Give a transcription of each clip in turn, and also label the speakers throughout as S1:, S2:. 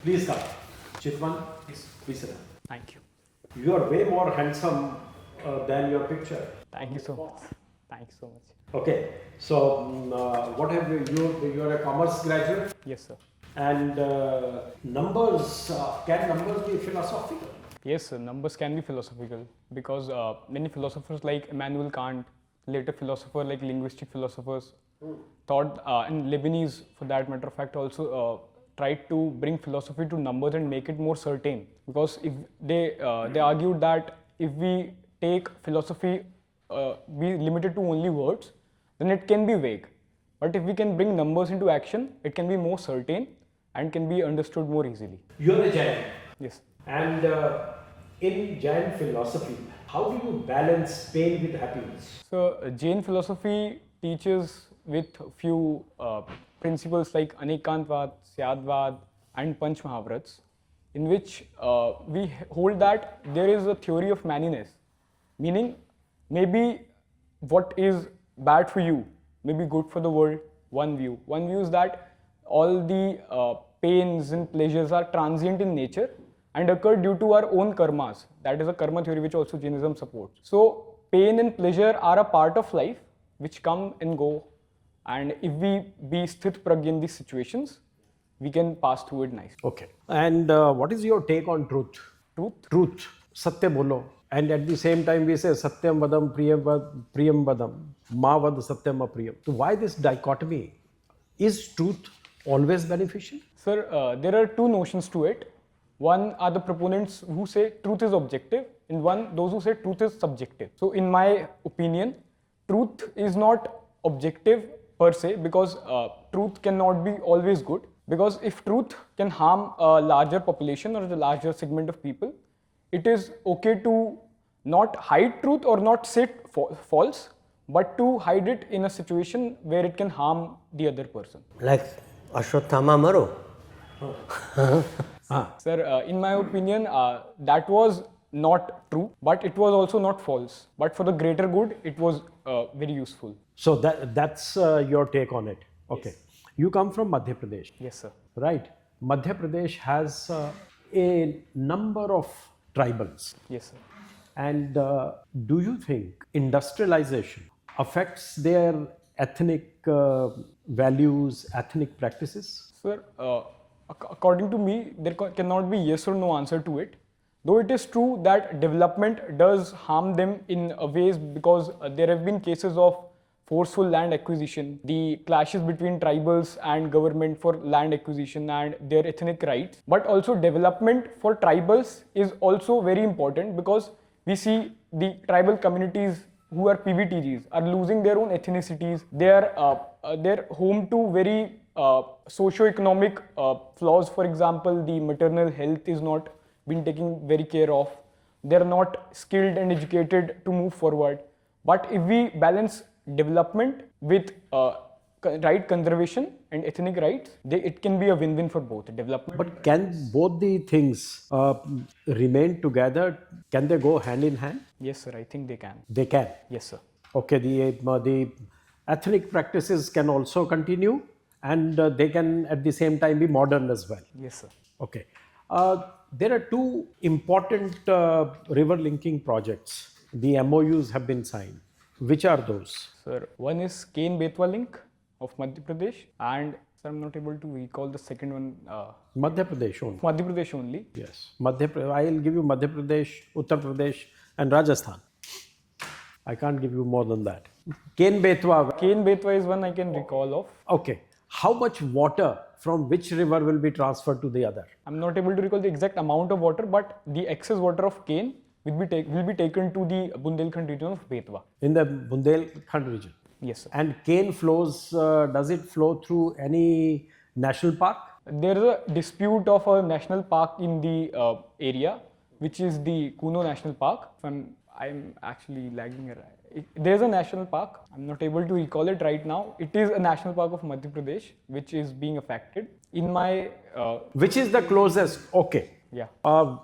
S1: Please come. Chitwan, please sit down.
S2: Thank you.
S1: You are way more handsome than your picture.
S2: Thank you so much. Thank you so much.
S1: Okay, so what have you are a commerce graduate,
S2: Yes, sir.
S1: and numbers, can numbers be philosophical?
S2: Yes, sir. Numbers can be philosophical because many philosophers like Immanuel Kant, later philosopher like linguistic philosophers, thought, and Leibniz, for that matter of fact, also tried to bring philosophy to numbers and make it more certain. Because if they argued that if we take philosophy be limited to only words, then it can be vague. But if we can bring numbers into action, it can be more certain and can be understood more easily.
S1: You're a Jain,
S2: Yes.
S1: and in Jain philosophy, how do you balance pain with happiness?
S2: So Jain philosophy teaches with few principles like Anekantvad, Syadvad, and Panch Mahavrats, in which we hold that there is a theory of manyness, meaning maybe what is bad for you may be good for the world. One view. One view is that all the pains and pleasures are transient in nature and occur due to our own karmas. That is a karma theory which also Jainism supports. So pain and pleasure are a part of life which come and go, and if we be sthit pragya in these situations, we can pass through it nicely.
S1: Okay. And what is your take on truth?
S2: Truth?
S1: Truth. Satya bolo. And at the same time we say Satyam vadam priyam vadam, ma vad satyam apriyam. So why this dichotomy? Is truth always beneficial?
S2: Sir, there are two notions to it. One are the proponents who say truth is objective, and one those who say truth is subjective. So in my opinion, truth is not objective per se, because truth cannot be always good. Because if truth can harm a larger population or a larger segment of people, it is okay to not hide truth or not say false, but to hide it in a situation where it can harm the other person.
S3: Like Ashwatthama Maro.
S2: Sir, in my opinion, that was not true, but it was also not false. But for the greater good, it was very useful.
S1: So that's your take on it. Okay.
S2: Yes.
S1: You come from Madhya Pradesh.
S2: Yes, sir.
S1: Right. Madhya Pradesh has a number of tribals.
S2: Yes, sir.
S1: And do you think industrialization affects their ethnic values, ethnic practices?
S2: Sir, according to me, there cannot be yes or no answer to it. Though it is true that development does harm them in ways, because there have been cases of forceful land acquisition, the clashes between tribals and government for land acquisition and their ethnic rights. But also development for tribals is also very important, because we see the tribal communities who are PVTGs are losing their own ethnicities. They're home to very socio-economic flaws. For example, the maternal health is not being taken very care of. They're not skilled and educated to move forward. But if we balance development with right conservation and ethnic rights, it can be a win-win for both development.
S1: But can both the things remain together? Can they go hand in hand?
S2: Yes, sir, I think they can.
S1: They can.
S2: Yes, sir.
S1: Okay, the ethnic practices can also continue, and they can at the same time be modern as well.
S2: Yes, sir.
S1: Okay. There are two important river linking projects. The MOUs have been signed. Which are those?
S2: Sir, one is Ken-Betwa link of Madhya Pradesh, and sir, I'm not able to recall the second one.
S1: Madhya Pradesh only.
S2: Madhya Pradesh only.
S1: Yes. I'll give you Madhya Pradesh, Uttar Pradesh, and Rajasthan. I can't give you more than that. Ken-Betwa.
S2: Ken-Betwa is one I can recall of.
S1: Okay. How much water from which river will be transferred to the other?
S2: I'm not able to recall the exact amount of water, but the excess water of Ken will be taken to the Bundelkhand region of Betwa.
S1: In the Bundelkhand region.
S2: Yes, sir.
S1: And Ken flows, does it flow through any national park?
S2: There is a dispute of a national park in the area, which is the Kuno National Park. I'm actually lagging here. There's a national park. I'm not able to recall it right now. It is a national park of Madhya Pradesh, which is being affected. In my...
S1: Which is the closest? Okay.
S2: Yeah.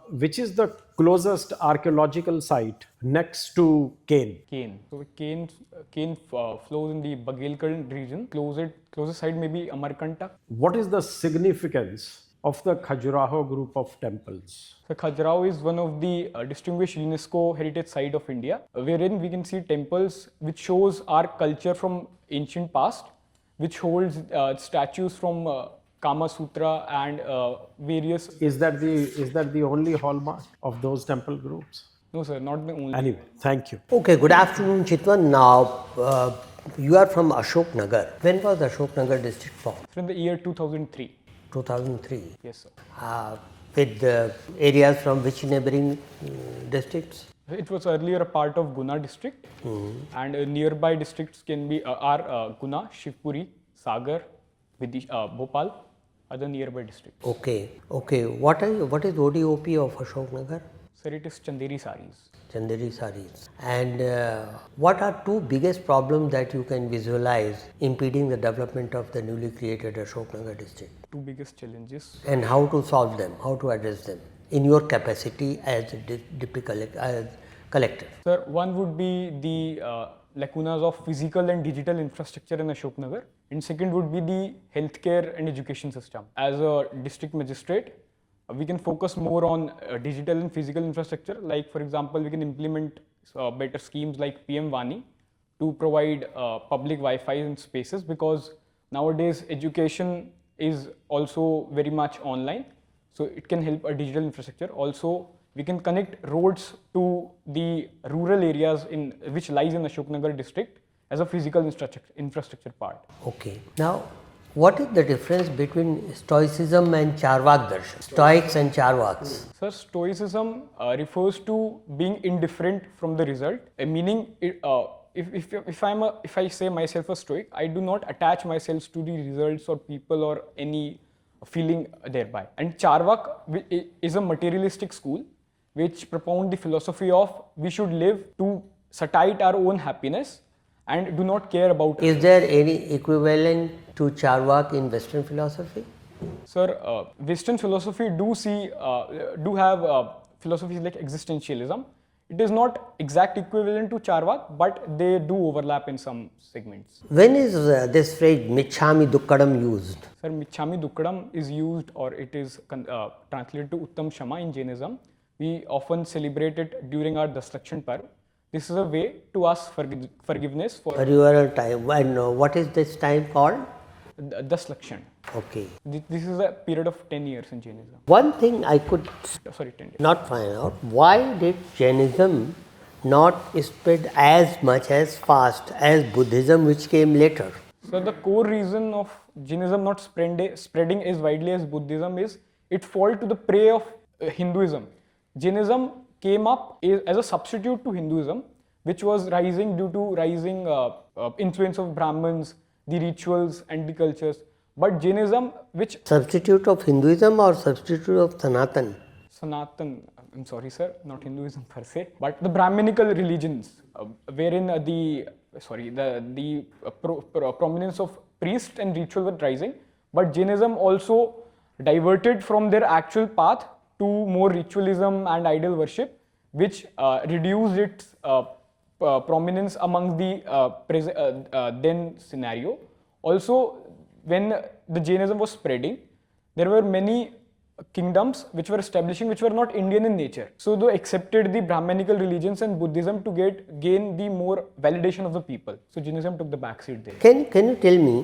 S1: Which is the closest archaeological site next to Ken?
S2: Ken. So Ken flows in the Bagelkhand region. Closest site may be Amarkantak.
S1: What is the significance of the Khajuraho group of temples?
S2: So Khajuraho is one of the distinguished UNESCO heritage site of India, wherein we can see temples which shows our culture from ancient past, which holds statues from Kama Sutra and various.
S1: Is that the only hallmark of those temple groups?
S2: No, sir, not the only.
S1: Anyway, thank you.
S3: Okay, good afternoon, Chitwan. Now, you are from Ashok Nagar. When was Ashok Nagar district formed?
S2: In the year 2003.
S3: 2003.
S2: Yes, sir.
S3: With areas from which neighboring districts?
S2: It was earlier a part of Guna district, and nearby districts can be are Guna, Shivpuri, Sagar, Bhopal, other nearby districts.
S3: Okay. What is ODOP of Ashok Nagar?
S2: Sir, it is Chanderi saris.
S3: Chanderi saris. And what are two biggest problems that you can visualize impeding the development of the newly created Ashok Nagar district?
S2: Two biggest challenges.
S3: And how to solve them, how to address them in your capacity as collector?
S2: Sir, one would be the lacunas of physical and digital infrastructure in Ashok Nagar, and second would be the healthcare and education system. As a district magistrate, we can focus more on digital and physical infrastructure. Like, for example, we can implement better schemes like PM Vani to provide public Wi-Fi in spaces, because nowadays education is also very much online. So it can help a digital infrastructure. Also, we can connect roads to the rural areas in which lies in Ashok Nagar district as a physical infrastructure part.
S3: Okay. Now, what is the difference between Stoicism and Charvak Darshan? Stoics and Charvaks.
S2: Sir, Stoicism refers to being indifferent from the result, meaning if I say myself a Stoic, I do not attach myself to the results or people or any feeling thereby. And Charvak is a materialistic school which propound the philosophy of we should live to satiate our own happiness and do not care about.
S3: Is there any equivalent to Charvak in Western philosophy?
S2: Sir, Western philosophy do have philosophies like existentialism. It is not exact equivalent to Charvak, but they do overlap in some segments.
S3: When is this phrase Michhami Dukkadam used?
S2: Sir, Michhami Dukkadam is used, or it is translated to Uttam Shama in Jainism. We often celebrate it during our Daslakshan Parv. This is a way to ask forgiveness for
S3: Your time. And what is this time called?
S2: Daslakshan.
S3: Okay.
S2: This is a period of 10 years in Jainism.
S3: One thing I could
S2: 10 years.
S3: not find out, why did Jainism not spread as much as fast as Buddhism, which came later?
S2: So the core reason of Jainism not spreading as widely as Buddhism is it fall to the prey of Hinduism. Jainism came up as a substitute to Hinduism, which was rising due to rising influence of Brahmins, the rituals and the cultures. But Jainism, which
S3: Substitute of Hinduism or substitute of Sanatan?
S2: Sanatan, I'm sorry sir, not Hinduism per se, but the Brahminical religions, wherein the prominence of priest and ritual were rising, but Jainism also diverted from their actual path to more ritualism and idol worship, which reduced its prominence among the then scenario. Also, when the Jainism was spreading, there were many kingdoms which were establishing which were not Indian in nature. So they accepted the Brahminical religions and Buddhism to gain the more validation of the people. So Jainism took the backseat there.
S3: Can you tell me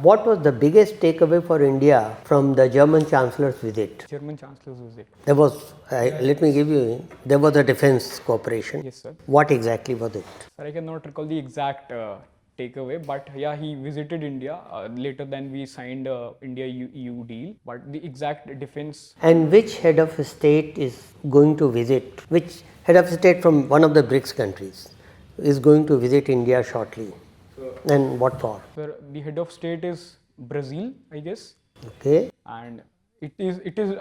S3: what was the biggest takeaway for India from the German Chancellor's visit?
S2: German Chancellor's visit.
S3: There was, let me give you, there was a defense cooperation.
S2: Yes, sir.
S3: What exactly was it?
S2: Sir, I cannot recall the exact takeaway, but yeah, he visited India later than we signed India-EU deal, but the exact defense.
S3: And which head of state is going to visit, which head of state from one of the BRICS countries is going to visit India shortly? And what for?
S2: Sir, the head of state is Brazil, I guess.
S3: Okay.
S2: And it is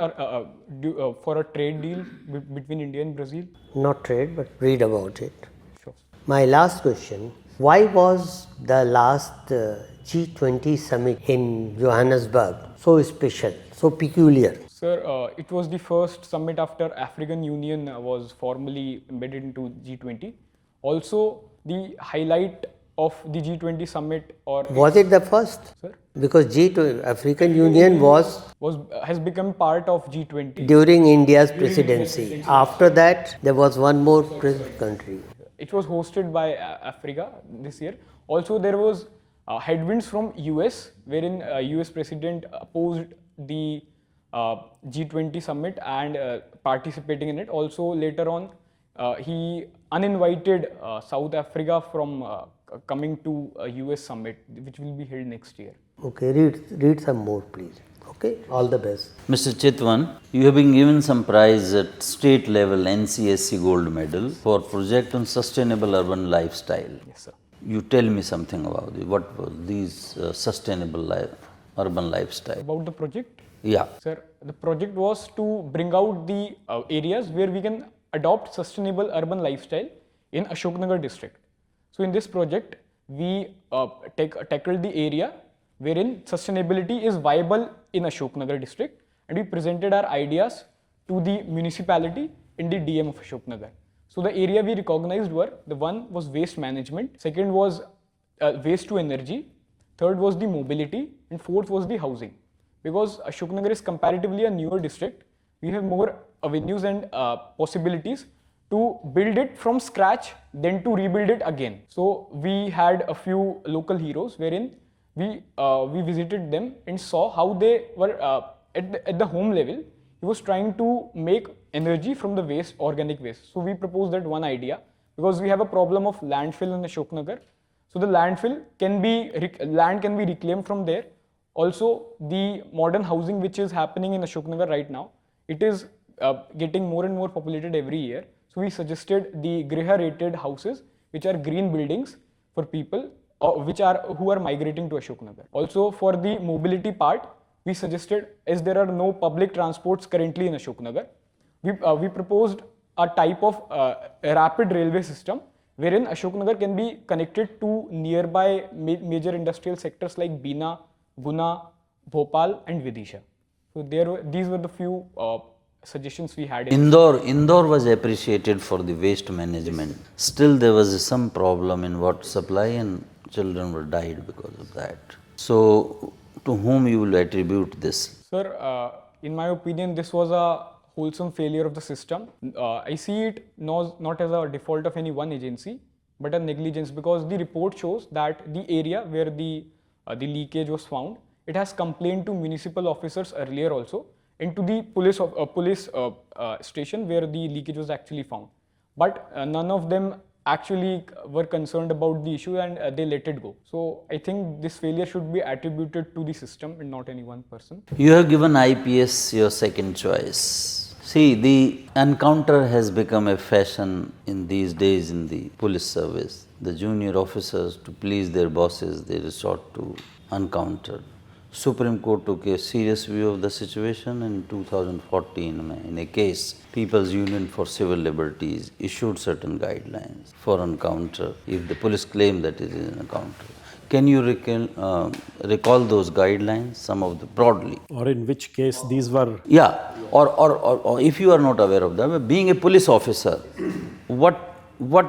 S2: for a trade deal between India and Brazil.
S3: Not trade, but read about it.
S2: Sure.
S3: My last question, why was the last G20 summit in Johannesburg so special, so peculiar?
S2: Sir, it was the first summit after African Union was formally embedded into G20. Also, the highlight of the G20 summit, or
S3: Was it the first?
S2: sir,
S3: Because African Union was
S2: has become part of G20.
S3: during India's presidency. After that, there was one more country.
S2: It was hosted by Africa this year. Also, there was headwinds from US, wherein US president opposed the G20 summit and participating in it. Also, later on, he uninvited South Africa from coming to a US summit, which will be held next year.
S3: Okay, read some more, please. Okay, all the best.
S4: Mr. Chitwan, you have been given some prize at state level NCSC gold medal for project on sustainable urban lifestyle.
S2: Yes, sir.
S4: You tell me something about it. What was these sustainable urban lifestyle?
S2: About the project?
S4: Yeah.
S2: Sir, the project was to bring out the areas where we can adopt sustainable urban lifestyle in Ashoknagar district. So in this project, we tackled the area wherein sustainability is viable in Ashoknagar district, and we presented our ideas to the municipality in the DM of Ashoknagar. So the area we recognized were, the one was waste management, second was waste to energy, third was the mobility, and fourth was the housing. Because Ashoknagar is comparatively a newer district, we have more avenues and possibilities to build it from scratch, then to rebuild it again. So we had a few local heroes wherein we visited them and saw how they were at the home level. He was trying to make energy from the waste, organic waste. So we proposed that one idea, because we have a problem of landfill in Ashoknagar. So the landfill land can be reclaimed from there. Also, the modern housing which is happening in Ashoknagar right now, it is getting more and more populated every year. So we suggested the Griha rated houses, which are green buildings for people who are migrating to Ashoknagar. Also, for the mobility part, we suggested, as there are no public transports currently in Ashoknagar, we proposed a type of rapid railway system wherein Ashoknagar can be connected to nearby major industrial sectors like Bina, Guna, Bhopal and Vidisha. So these were the few suggestions we had.
S4: Indore was appreciated for the waste management. Still there was some problem in water supply and children were died because of that. So to whom you will attribute this?
S2: Sir, in my opinion, this was a wholesome failure of the system. I see it not as a default of any one agency, but a negligence, because the report shows that the area where the leakage was found, it has complained to municipal officers earlier also, and to the police station where the leakage was actually found. But none of them actually were concerned about the issue, and they let it go. So I think this failure should be attributed to the system and not any one person.
S4: You have given IPS your second choice. See, the encounter has become a fashion in these days in the police service. The junior officers, to please their bosses, they resort to encounter. Supreme Court took a serious view of the situation in 2014 in a case. People's Union for Civil Liberties issued certain guidelines for encounter if the police claim that it is an encounter. Can you recall those guidelines, some of the broadly?
S1: Or in which case these were?
S4: Yeah, or if you are not aware of them, being a police officer, what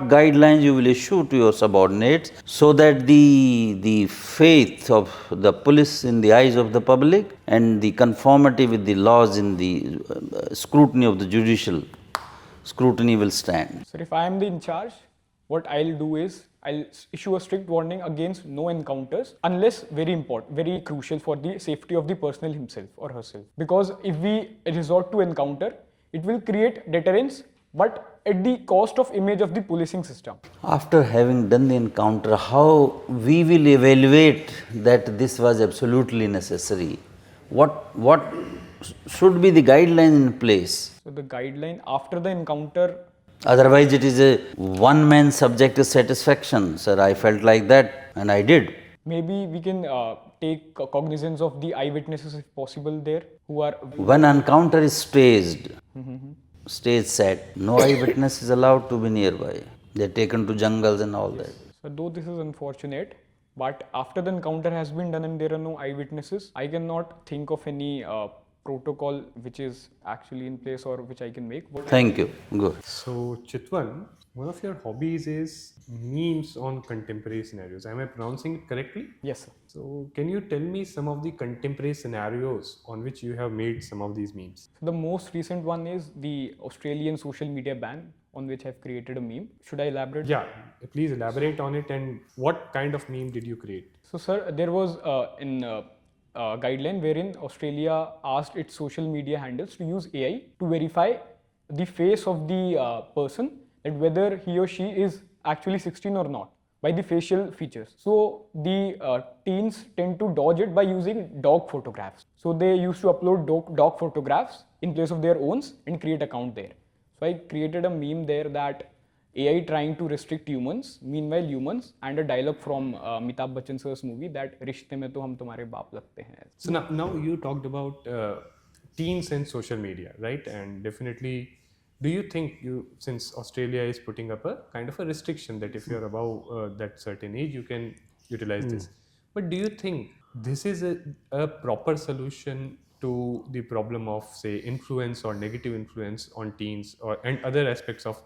S4: guidelines you will issue to your subordinates so that the faith of the police in the eyes of the public and the conformity with the laws in the scrutiny of the judicial scrutiny will stand?
S2: So if I am the in charge, what I'll do is I'll issue a strict warning against no encounters unless very crucial for the safety of the personnel himself or herself. Because if we resort to encounter, it will create deterrence, but at the cost of image of the policing system.
S4: After having done the encounter, how we will evaluate that this was absolutely necessary? What should be the guideline in place?
S2: So the guideline after the encounter.
S4: Otherwise it is a one-man subjective satisfaction. Sir, I felt like that and I did.
S2: Maybe we can take cognizance of the eyewitnesses if possible there who are.
S4: When encounter is staged, stage set, no eyewitness is allowed to be nearby. They are taken to jungles and all that.
S2: So though this is unfortunate, but after the encounter has been done and there are no eyewitnesses, I cannot think of any protocol which is actually in place or which I can make.
S4: Thank you. Good.
S5: So, Chitwan, one of your hobbies is memes on contemporary scenarios. Am I pronouncing it correctly?
S2: Yes, sir.
S5: So, can you tell me some of the contemporary scenarios on which you have made some of these memes?
S2: So the most recent one is the Australian social media ban on which I've created a meme. Should I elaborate?
S5: Yeah, please elaborate on it and what kind of meme did you create?
S2: So, sir, there was a guideline wherein Australia asked its social media handles to use AI to verify the face of the person, that whether he or she is actually 16 or not, by the facial features. So the teens tend to dodge it by using dog photographs. So they used to upload dog photographs in place of their owns and create account there. So I created a meme there that AI trying to restrict humans, meanwhile humans, and a dialogue from Amitabh Bachchan sir's movie that रिश्ते में तो हम तुम्हारे बाप लगते हैं.
S5: So, now you talked about teens and social media, right? And definitely, do you think since Australia is putting up a kind of a restriction that if you're above that certain age, you can utilize this. But do you think this is a proper solution to the problem of, say, influence or negative influence on teens and other aspects of,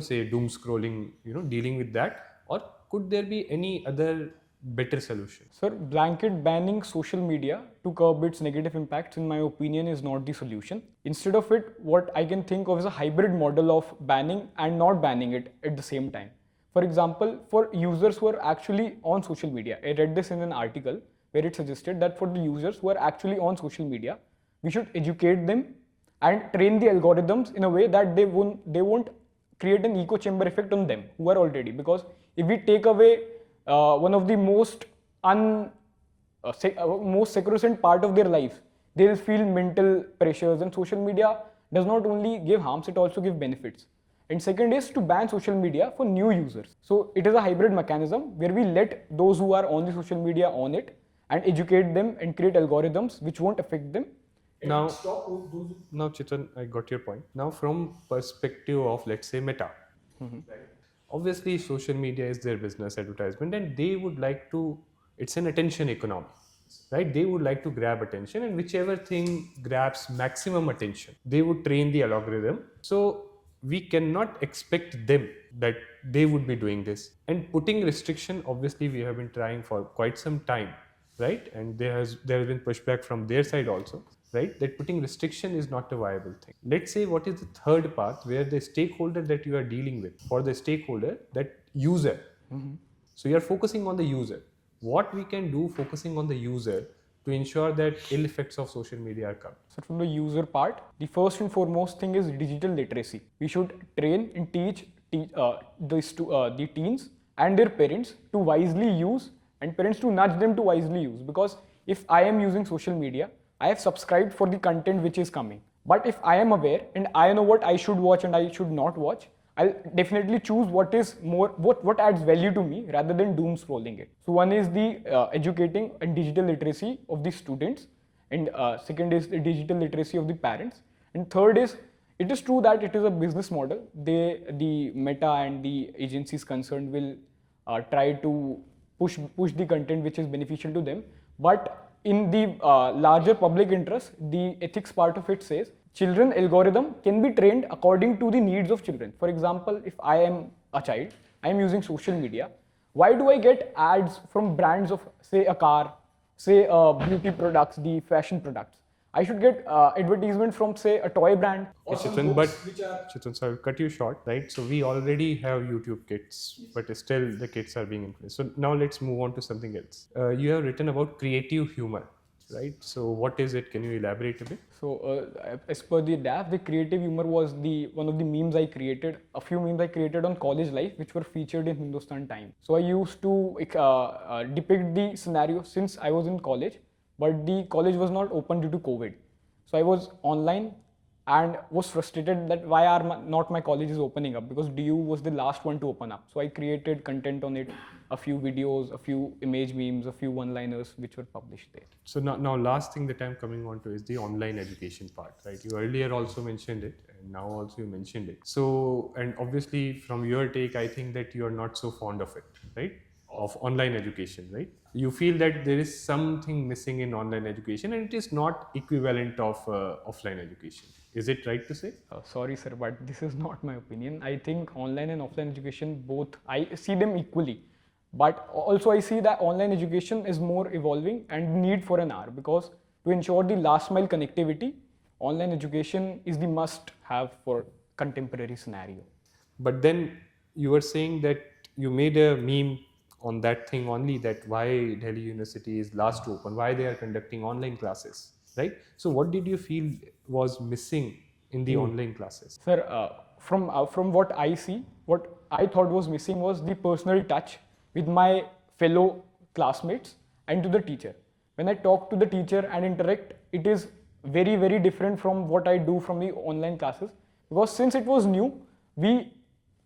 S5: say, doom scrolling, dealing with that? Or could there be any other better solution?
S2: Sir, blanket banning social media to curb its negative impacts, in my opinion, is not the solution. Instead of it, what I can think of is a hybrid model of banning and not banning it at the same time. For example, for users who are actually on social media, I read this in an article where it suggested that for the users who are actually on social media, we should educate them and train the algorithms in a way that they won't create an echo chamber effect on them who are already. Because if we take away one of the most sacrosanct part of their life, they will feel mental pressures, and social media does not only give harms, it also gives benefits. And second is to ban social media for new users. So it is a hybrid mechanism where we let those who are on the social media on it and educate them and create algorithms which won't affect them.
S5: Now, Chitwan, I got your point. Now, from perspective of, let's say, Meta, right? Obviously, social media is their business advertisement, and they would like to, it's an attention economy, right? They would like to grab attention, and whichever thing grabs maximum attention, they would train the algorithm. So we cannot expect them that they would be doing this. And putting restriction, obviously, we have been trying for quite some time, right? And there has been pushback from their side also, right? That putting restriction is not a viable thing. Let's say what is the third path where the stakeholder that you are dealing with, for the stakeholder, that user. So you are focusing on the user. What we can do focusing on the user to ensure that ill effects of social media are covered?
S2: So from the user part, the first and foremost thing is digital literacy. We should train and teach the teens and their parents to wisely use, and parents to nudge them to wisely use. Because if I am using social media, I have subscribed for the content which is coming. But if I am aware and I know what I should watch and I should not watch, I'll definitely choose what adds value to me rather than doom scrolling it. So one is the educating and digital literacy of the students, and second is the digital literacy of the parents, and third is, it is true that it is a business model. The Meta and the agencies concerned will try to push the content which is beneficial to them, but in the larger public interest, the ethics part of it says children algorithm can be trained according to the needs of children. For example, if I am a child, I am using social media, why do I get ads from brands of, say, a car, say, beauty products, the fashion products? I should get advertisement from, say, a toy brand.
S5: Chitwan, so I'll cut you short, right? So we already have YouTube kids, but still the kids are being influenced. So now let's move on to something else. You have written about creative humor, right? So what is it? Can you elaborate a bit?
S2: So as per the DAF, the creative humor was one of the memes I created, a few memes I created on college life, which were featured in Hindustan Times. So I used to depict the scenario since I was in college, but the college was not open due to COVID. So I was online and was frustrated that why are not my colleges opening up, because DU was the last one to open up. So I created content on it, a few videos, a few image memes, a few one-liners which were published there.
S5: So now last thing that I'm coming on to is the online education part, right? You earlier also mentioned it, and now also you mentioned it. So, and obviously from your take, I think that you are not so fond of it, right? of online education, right? You feel that there is something missing in online education and it is not equivalent of offline education. Is it right to say?
S2: Sorry, sir, but this is not my opinion. I think online and offline education, both, I see them equally. But also I see that online education is more evolving and need for an hour, because to ensure the last mile connectivity, online education is the must have for contemporary scenario.
S5: But then you were saying that you made a meme on that thing only, that why Delhi University is last to open, why they are conducting online classes, right? So what did you feel was missing in the online classes?
S2: Sir, from what I see, what I thought was missing was the personal touch with my fellow classmates and to the teacher. When I talk to the teacher and interact, it is very, very different from what I do from the online classes, because since it was new, we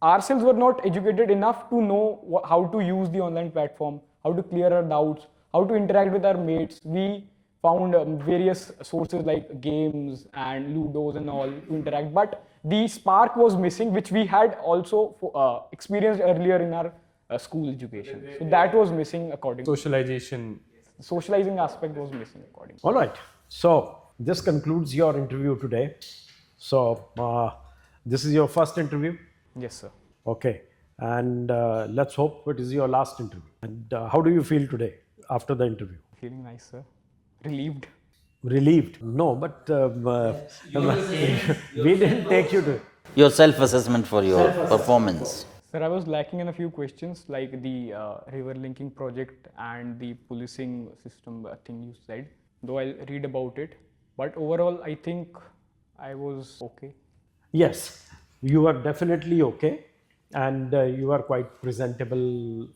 S2: ourselves were not educated enough to know how to use the online platform, how to clear our doubts, how to interact with our mates. We found various sources like games and ludos and all to interact, but the spark was missing, which we had also experienced earlier in our school education. So that was missing according to
S5: Socialization.
S2: socializing aspect was missing according to.
S1: All right. So this concludes your interview today. So this is your first interview.
S2: Yes, sir.
S1: Okay. And let's hope it is your last interview. And how do you feel today after the interview?
S2: Feeling nice, sir. Relieved.
S1: Relieved? No, but we didn't take you to.
S4: Your self-assessment for your performance.
S2: Sir, I was lacking in a few questions like the river linking project and the policing system thing you said, though I'll read about it. But overall, I think I was okay.
S1: Yes, you are definitely okay. And you are quite presentable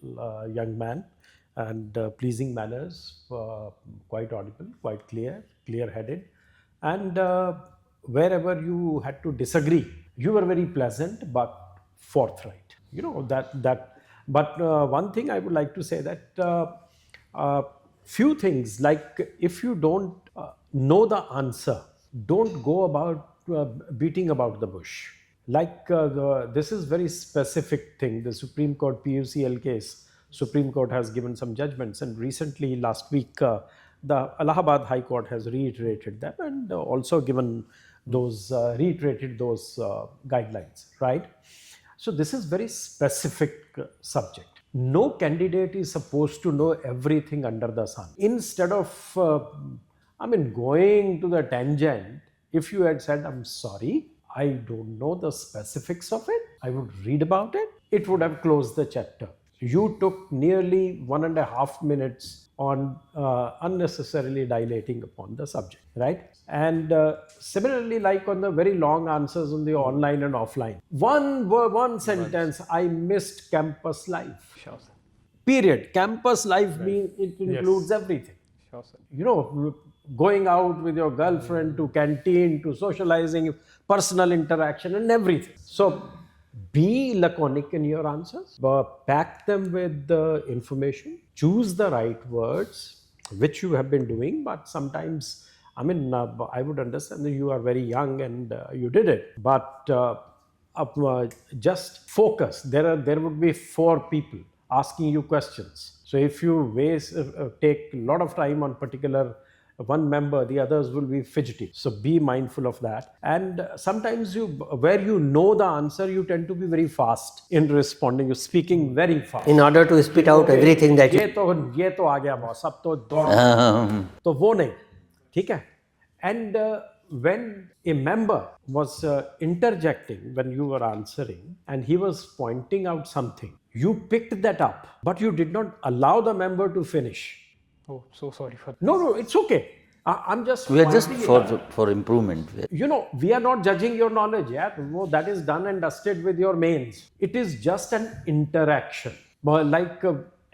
S1: young man, and pleasing manners, quite audible, quite clear-headed. And wherever you had to disagree, you were very pleasant but forthright. You know that. But one thing I would like to say that few things, like if you don't know the answer, don't go about beating about the bush. Like this is very specific thing. The Supreme Court PUCL case, Supreme Court has given some judgments, and recently last week the Allahabad High Court has reiterated them and also given those reiterated those guidelines, right? So this is very specific subject. No candidate is supposed to know everything under the sun. Instead of going to the tangent, if you had said, I'm sorry, I don't know the specifics of it, I would read about it, it would have closed the chapter. You took nearly 1.5 minutes on unnecessarily dilating upon the subject, right? And similarly, like on the very long answers on the online and offline, one sentence, I missed campus life.
S2: Sure, sir.
S1: Period. Campus life means it includes everything.
S2: Sure, sir.
S1: You know, going out with your girlfriend to canteen, to socializing, personal interaction and everything. So be laconic in your answers, but pack them with the information, choose the right words, which you have been doing, but sometimes, I would understand that you are very young and you did it, but just focus. There would be 4 people asking you questions. So if you take a lot of time on particular one member, the others will be fidgety. So be mindful of that. And sometimes where you know the answer, you tend to be very fast in responding. You're speaking very fast.
S3: In order to spit out everything that
S1: ये तो आ गया boss, अब तो दौड़ तो वो नहीं, ठीक है? And when a member was interjecting when you were answering and he was pointing out something, you picked that up, but you did not allow the member to finish.
S2: Oh, so sorry for that.
S1: No, it's okay. I'm just.
S4: We are just for improvement.
S1: You know, we are not judging your knowledge. Yeah, that is done and dusted with your mains. It is just an interaction, like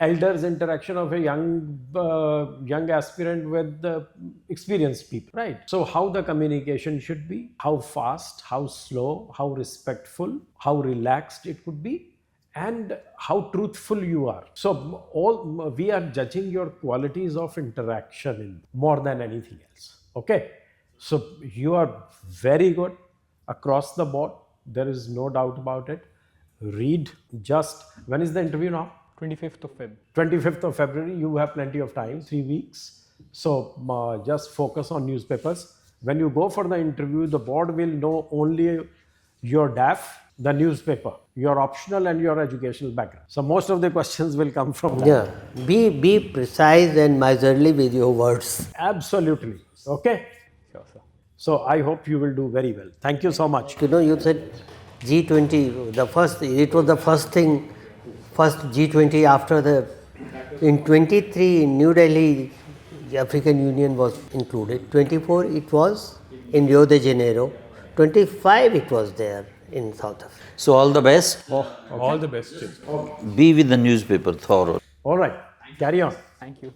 S1: elders' interaction of a young aspirant with experienced people, right? So how the communication should be, how fast, how slow, how respectful, how relaxed it could be, and how truthful you are. So we are judging your qualities of interaction more than anything else. Okay, so you are very good across the board. There is no doubt about it. Read. Just when is the interview now?
S2: 25th of Feb.
S1: 25th of February, you have plenty of time, 3 weeks. So just focus on newspapers. When you go for the interview, the board will know only your DAF, the newspaper, your optional and your educational background. So most of the questions will come from that.
S3: Yeah, be precise and miserly with your words.
S1: Absolutely. Okay.
S2: Sure, sir.
S1: So I hope you will do very well. Thank you so much.
S3: You know, you said G20, it was the first G20 after in 23 in New Delhi, the African Union was included. 24 it was in Rio de Janeiro. 25 it was there in South Africa.
S4: So all the best.
S5: All the best, Chitwan.
S4: Be with the newspaper thorough.
S1: All right. Carry on.
S2: Thank you.